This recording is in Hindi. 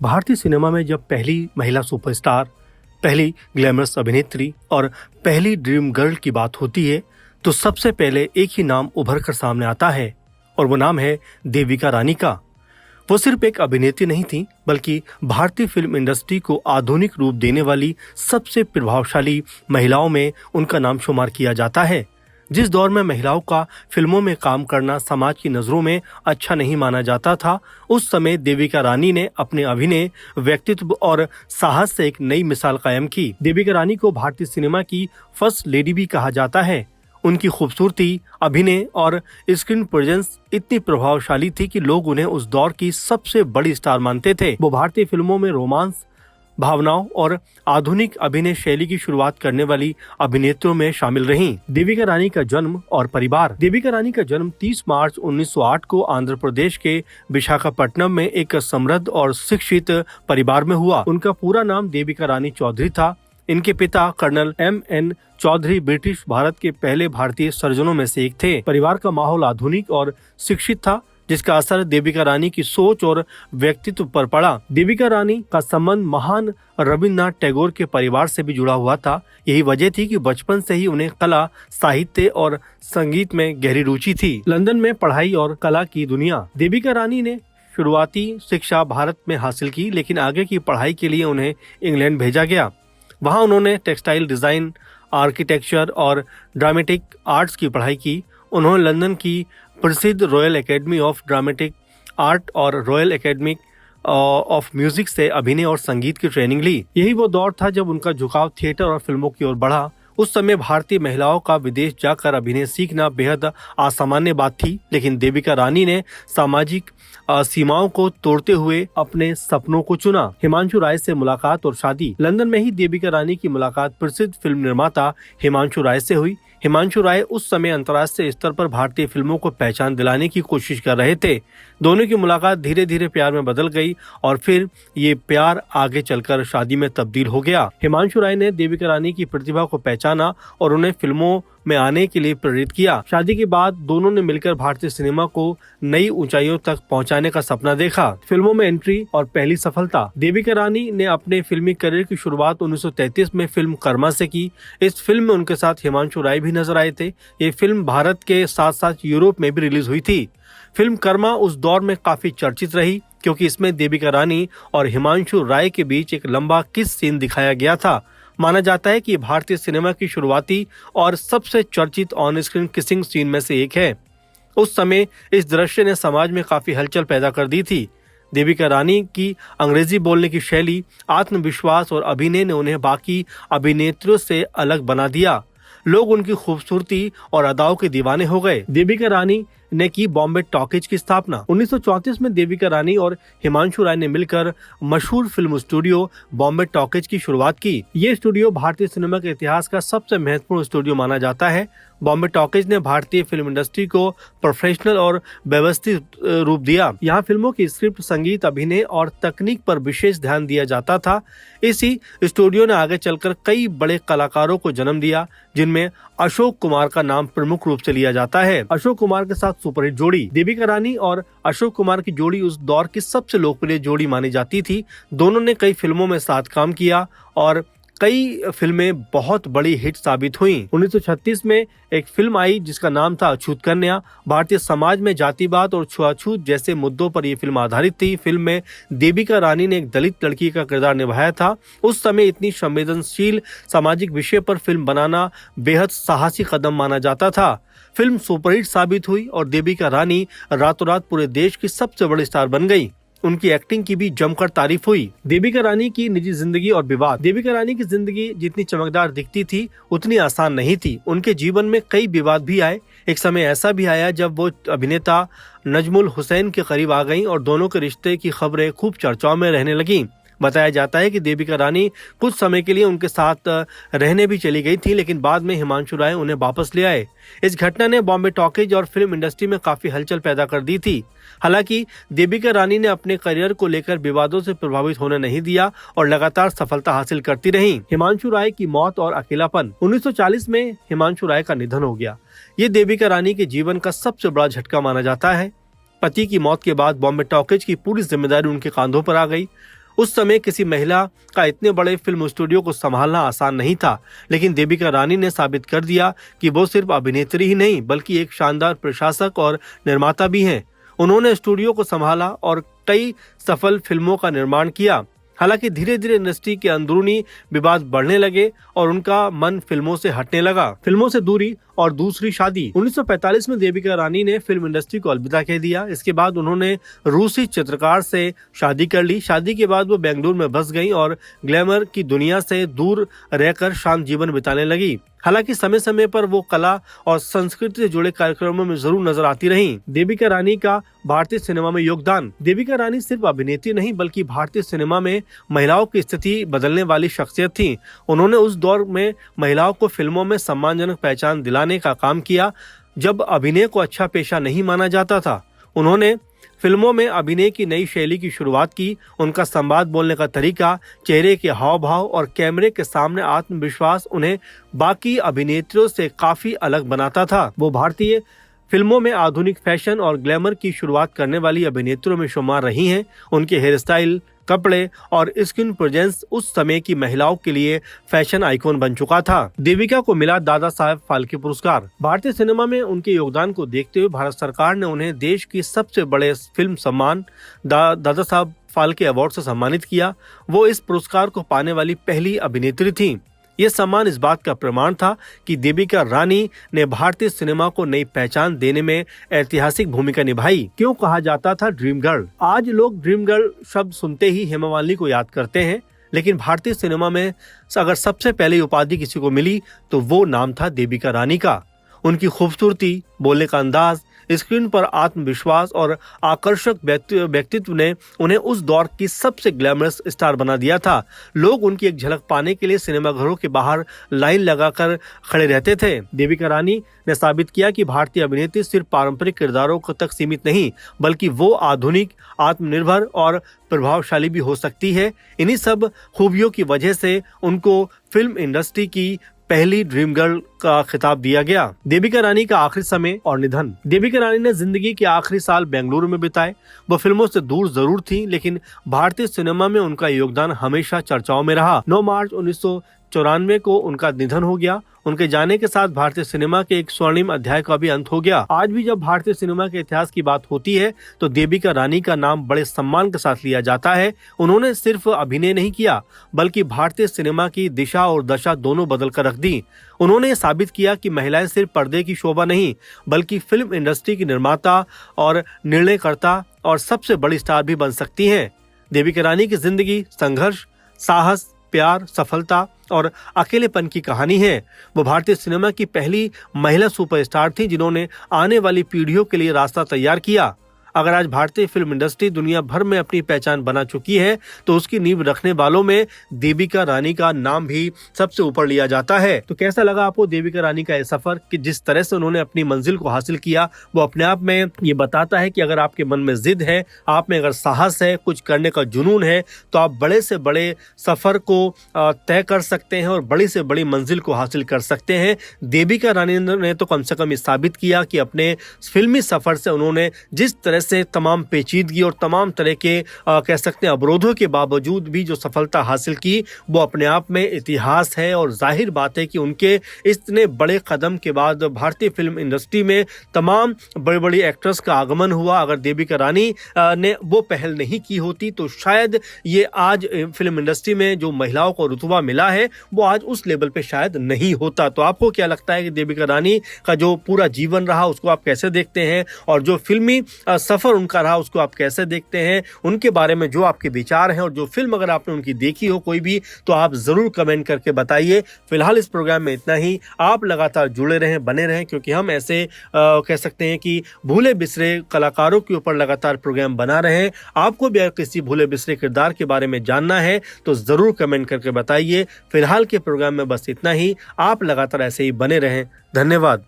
भारतीय सिनेमा में जब पहली महिला सुपरस्टार, पहली ग्लैमरस अभिनेत्री और पहली ड्रीम गर्ल की बात होती है तो सबसे पहले एक ही नाम उभर कर सामने आता है और वो नाम है देविका रानी का। वो सिर्फ एक अभिनेत्री नहीं थी बल्कि भारतीय फिल्म इंडस्ट्री को आधुनिक रूप देने वाली सबसे प्रभावशाली महिलाओं में उनका नाम शुमार किया जाता है। जिस दौर में महिलाओं का फिल्मों में काम करना समाज की नजरों में अच्छा नहीं माना जाता था, उस समय देविका रानी ने अपने अभिनय, व्यक्तित्व और साहस से एक नई मिसाल कायम की। देविका रानी को भारतीय सिनेमा की फर्स्ट लेडी भी कहा जाता है। उनकी खूबसूरती, अभिनय और स्क्रीन प्रेजेंस इतनी प्रभावशाली थी कि लोग उन्हें उस दौर की सबसे बड़ी स्टार मानते थे। वो भारतीय फिल्मों में रोमांस, भावनाओं और आधुनिक अभिनय शैली की शुरुआत करने वाली अभिनेत्रियों में शामिल रहीं। देविका रानी का जन्म और परिवार। देविका रानी का जन्म 30 मार्च 1908 को आंध्र प्रदेश के विशाखापट्टनम में एक समृद्ध और शिक्षित परिवार में हुआ। उनका पूरा नाम देविका रानी चौधरी था। इनके पिता colonel M.N. Chaudhary British Bharat के पहले भारतीय सर्जनों में से एक थे। परिवार का माहौल आधुनिक और शिक्षित था, जिसका असर देविका रानी की सोच और व्यक्तित्व पर पड़ा। देविका रानी का संबंध महान रविन्द्रनाथ टैगोर के परिवार से भी जुड़ा हुआ था। यही वजह थी कि बचपन से ही उन्हें कला, साहित्य और संगीत में गहरी रुचि थी। लंदन में पढ़ाई और कला की दुनिया। देविका रानी ने शुरुआती शिक्षा भारत में हासिल की, लेकिन आगे की पढ़ाई के लिए उन्हें इंग्लैंड भेजा गया। वहाँ उन्होंने टेक्सटाइल डिजाइन, आर्किटेक्चर और ड्रामेटिक आर्ट्स की पढ़ाई की। उन्होंने लंदन की प्रसिद्ध royal academy of dramatic art और रॉयल एकेडमी ऑफ म्यूजिक से अभिनय और संगीत की ट्रेनिंग ली। यही वो दौर था जब उनका झुकाव थिएटर और फिल्मों की ओर बढ़ा। उस समय भारतीय महिलाओं का विदेश जाकर अभिनय सीखना बेहद असामान्य बात थी, लेकिन देविका रानी ने सामाजिक सीमाओं को तोड़ते हुए अपने सपनों को चुना। हिमांशु राय से मुलाकात और शादी। लंदन में ही देविका रानी की मुलाकात प्रसिद्ध फिल्म निर्माता हिमांशु राय से हुई। हिमांशु राय उस समय अंतर्राष्ट्रीय स्तर पर भारतीय फिल्मों को पहचान दिलाने की कोशिश कर रहे थे। दोनों की मुलाकात धीरे धीरे प्यार में बदल गई और फिर ये प्यार आगे चलकर शादी में तब्दील हो गया। हिमांशु राय ने देविका रानी की प्रतिभा को पहचाना और उन्हें फिल्मों में आने के लिए प्रेरित किया। शादी के बाद दोनों ने मिलकर भारतीय सिनेमा को नई ऊंचाइयों तक पहुंचाने का सपना देखा। फिल्मों में एंट्री और पहली सफलता। देविका रानी ने अपने फिल्मी करियर की शुरुआत 1933 में फिल्म कर्मा से की। इस फिल्म में उनके साथ हिमांशु राय भी नजर आए थे। ये फिल्म भारत के साथ साथ यूरोप में भी रिलीज हुई थी। फिल्म कर्मा उस दौर में काफी चर्चित रही क्योंकि इसमें देविका रानी और हिमांशु राय के बीच एक लंबा किस सीन दिखाया गया था। माना जाता है कि भारतीय सिनेमा की शुरुआती और सबसे चर्चित ऑन स्क्रीन किसिंग सीन में से एक है। उस समय इस दृश्य ने समाज में काफी हलचल पैदा कर दी थी। देविका रानी की अंग्रेजी बोलने की शैली, आत्मविश्वास और अभिनय ने उन्हें बाकी अभिनेत्रियों से अलग बना दिया। लोग उनकी खूबसूरती और अदाओं के दीवाने हो गए। देविका रानी ने की बॉम्बे टॉकीज की स्थापना। 1934 में देविका रानी और हिमांशु राय ने मिलकर मशहूर फिल्म स्टूडियो बॉम्बे टॉकीज की शुरुआत की। ये स्टूडियो भारतीय सिनेमा के इतिहास का सबसे महत्वपूर्ण स्टूडियो माना जाता है। बॉम्बे टॉकीज ने भारतीय फिल्म इंडस्ट्री को प्रोफेशनल और व्यवस्थित रूप दिया। यहाँ फिल्मों की स्क्रिप्ट, संगीत, अभिनय और तकनीक पर विशेष ध्यान दिया जाता था। इसी स्टूडियो ने आगे चलकर कई बड़े कलाकारों को जन्म दिया, जिनमें अशोक कुमार का नाम प्रमुख रूप से लिया जाता है। अशोक कुमार के साथ सुपरहिट जोड़ी। देविका रानी और अशोक कुमार की जोड़ी उस दौर की सबसे लोकप्रिय जोड़ी मानी जाती थी। दोनों ने कई फिल्मों में साथ काम किया और कई फिल्में बहुत बड़ी हिट साबित हुईं। 1936 में एक फिल्म आई जिसका नाम था अछूत कन्या। भारतीय समाज में जातिवाद और छुआछूत जैसे मुद्दों पर यह फिल्म आधारित थी। फिल्म में देविका रानी ने एक दलित लड़की का किरदार निभाया था। उस समय इतनी संवेदनशील सामाजिक विषय पर फिल्म बनाना बेहद साहसी कदम माना जाता था। फिल्म सुपरहिट साबित हुई और देविका रानी रातों रात पूरे देश की सबसे बड़ी स्टार बन गई। उनकी एक्टिंग की भी जमकर तारीफ हुई। देविका रानी की निजी जिंदगी और विवाद। देविका रानी की जिंदगी जितनी चमकदार दिखती थी उतनी आसान नहीं थी। उनके जीवन में कई विवाद भी आए। एक समय ऐसा भी आया जब वो अभिनेता नजमुल हुसैन के करीब आ गईं और दोनों के रिश्ते की खबरें खूब चर्चाओं में रहने लगीं। बताया जाता है कि देविका रानी कुछ समय के लिए उनके साथ रहने भी चली गई थी, लेकिन बाद में हिमांशु राय उन्हें वापस ले आए। इस घटना ने बॉम्बे टॉकीज और फिल्म इंडस्ट्री में काफी हलचल पैदा कर दी थी। हालांकि देविका रानी ने अपने करियर को लेकर विवादों से प्रभावित होने नहीं दिया और लगातार सफलता हासिल करती रहीं। हिमांशु राय की मौत और अकेलापन। 1940 में हिमांशु राय का निधन हो गया। ये देविका रानी के जीवन का सबसे बड़ा झटका माना जाता है। पति की मौत के बाद बॉम्बे टॉकीज की पूरी जिम्मेदारी उनके कांधों पर आ गई। उस समय किसी महिला का इतने बड़े फिल्म स्टूडियो को संभालना आसान नहीं था, लेकिन देविका रानी ने साबित कर दिया कि वो सिर्फ अभिनेत्री ही नहीं बल्कि एक शानदार प्रशासक और निर्माता भी हैं। उन्होंने स्टूडियो को संभाला और कई सफल फिल्मों का निर्माण किया। हालांकि धीरे धीरे इंडस्ट्री के अंदरूनी विवाद बढ़ने लगे और उनका मन फिल्मों से हटने लगा। फिल्मों से दूरी और दूसरी शादी। 1945 में देविका रानी ने फिल्म इंडस्ट्री को अलविदा कह दिया। इसके बाद उन्होंने रूसी चित्रकार से शादी कर ली। शादी के बाद वो बेंगलुरु में बस गईं और ग्लैमर की दुनिया से दूर रहकर शांत जीवन बिताने लगी। हालांकि समय समय पर वो कला और संस्कृति से जुड़े कार्यक्रमों में जरूर नजर आती रहीं। देविका रानी का भारतीय सिनेमा में योगदान। देविका रानी सिर्फ अभिनेत्री नहीं बल्कि भारतीय सिनेमा में महिलाओं की स्थिति बदलने वाली शख्सियत थी। उन्होंने उस दौर में महिलाओं को फिल्मों में सम्मानजनक पहचान दिलाने का काम किया जब अभिनय को अच्छा पेशा नहीं माना जाता था। उन्होंने फिल्मों में अभिनय की नई शैली की शुरुआत की। उनका संवाद बोलने का तरीका, चेहरे के हाव भाव और कैमरे के सामने आत्मविश्वास उन्हें बाकी अभिनेत्रियों से काफी अलग बनाता था। वो भारतीय फिल्मों में आधुनिक फैशन और ग्लैमर की शुरुआत करने वाली अभिनेत्रियों में शुमार रही हैं। उनके हेयर स्टाइल, कपड़े और स्किन प्रेजेंस उस समय की महिलाओं के लिए फैशन आइकॉन बन चुका था। देविका को मिला दादा साहब फाल्के पुरस्कार। भारतीय सिनेमा में उनके योगदान को देखते हुए भारत सरकार ने उन्हें देश की सबसे बड़े फिल्म सम्मान दादा साहब फाल्के अवार्ड से सम्मानित किया। वो इस पुरस्कार को पाने वाली पहली अभिनेत्री थी। ये सम्मान इस बात का प्रमाण था कि देविका रानी ने भारतीय सिनेमा को नई पहचान देने में ऐतिहासिक भूमिका निभाई। क्यों कहा जाता था ड्रीम गर्ल? आज लोग ड्रीम गर्ल शब्द सुनते ही हेमा मालिनी को याद करते हैं, लेकिन भारतीय सिनेमा में अगर सबसे पहले उपाधि किसी को मिली तो वो नाम था देविका रानी का। उनकी खूबसूरती, बोलने का अंदाज, स्क्रीन पर आत्मविश्वास और आकर्षक व्यक्तित्व ने उन्हें उस दौर की सबसे ग्लैमरस स्टार बना दिया था। लोग उनकी एक झलक पाने के लिए सिनेमाघरों के बाहर लाइन लगाकर खड़े रहते थे। देविका रानी ने साबित किया कि भारतीय अभिनेत्री सिर्फ पारंपरिक किरदारों तक सीमित नहीं बल्कि वो आधुनिक, आत्मनिर्भर और प्रभावशाली भी हो सकती है। इन्हीं सब खूबियों की वजह से उनको फिल्म इंडस्ट्री की पहली ड्रीम गर्ल का खिताब दिया गया। देविका रानी का आखिरी समय और निधन। देविका रानी ने जिंदगी के आखिरी साल बेंगलुरु में बिताए। वो फिल्मों से दूर जरूर थी, लेकिन भारतीय सिनेमा में उनका योगदान हमेशा चर्चाओं में रहा। 9 मार्च 1994 को उनका निधन हो गया। उनके जाने के साथ भारतीय सिनेमा के एक स्वर्णिम अध्याय का भी अंत हो गया। आज भी जब भारतीय सिनेमा के इतिहास की बात होती है तो देविका रानी का नाम बड़े सम्मान के साथ लिया जाता है। उन्होंने सिर्फ अभिनय नहीं किया बल्कि भारतीय सिनेमा की दिशा और दशा दोनों बदल कर रख दी। उन्होंने साबित किया कि महिलाएं सिर्फ पर्दे की शोभा नहीं बल्कि फिल्म इंडस्ट्री की निर्माता और निर्णयकर्ता और सबसे बड़ी स्टार भी बन सकती हैं। देविका रानी की जिंदगी संघर्ष, साहस, प्यार, सफलता और अकेलेपन की कहानी है। वो भारतीय सिनेमा की पहली महिला सुपरस्टार थी जिन्होंने आने वाली पीढ़ियों के लिए रास्ता तैयार किया। अगर आज भारतीय फिल्म इंडस्ट्री दुनिया भर में अपनी पहचान बना चुकी है तो उसकी नींव रखने वालों में देविका रानी का नाम भी सबसे ऊपर लिया जाता है। तो कैसा लगा आपको देविका रानी का यह सफर कि जिस तरह से उन्होंने अपनी मंजिल को हासिल किया, वो अपने आप में ये बताता है कि अगर आपके मन में जिद है, आप में अगर साहस है, कुछ करने का जुनून है, तो आप बड़े से बड़े सफर को तय कर सकते हैं और बड़ी से बड़ी मंजिल को हासिल कर सकते हैं। देविका रानी ने तो कम से कम ये साबित किया कि अपने फिल्मी सफर से उन्होंने जिस तरह से तमाम पेचीदगी और तमाम तरह के कह सकते हैं अवरोधों के बावजूद भी जो सफलता हासिल की, वो अपने आप में इतिहास है। और जाहिर बात है कि उनके इतने बड़े कदम के बाद भारतीय फिल्म इंडस्ट्री में तमाम बड़ी बड़ी एक्ट्रेस का आगमन हुआ। अगर देविका रानी ने वो पहल नहीं की होती तो शायद ये आज फिल्म इंडस्ट्री में जो महिलाओं को रुतबा मिला है वो आज उस लेवल पे शायद नहीं होता। तो आपको क्या लगता है कि देविका रानी का जो पूरा जीवन रहा उसको आप कैसे देखते हैं, और जो फिल्मी सफर उनका रहा उसको आप कैसे देखते हैं? उनके बारे में जो आपके विचार हैं और जो फिल्म अगर आपने उनकी देखी हो कोई भी, तो आप जरूर कमेंट करके बताइए। फिलहाल इस प्रोग्राम में इतना ही। आप लगातार जुड़े रहें, बने रहें, क्योंकि हम ऐसे कह सकते हैं कि भूले बिसरे कलाकारों के ऊपर लगातार प्रोग्राम बना रहे हैं। आपको भी अगर किसी भूले बिसरे किरदार के बारे में जानना है तो जरूर कमेंट करके बताइए। फिलहाल के प्रोग्राम में बस इतना ही। आप लगातार ऐसे ही बने रहें। धन्यवाद।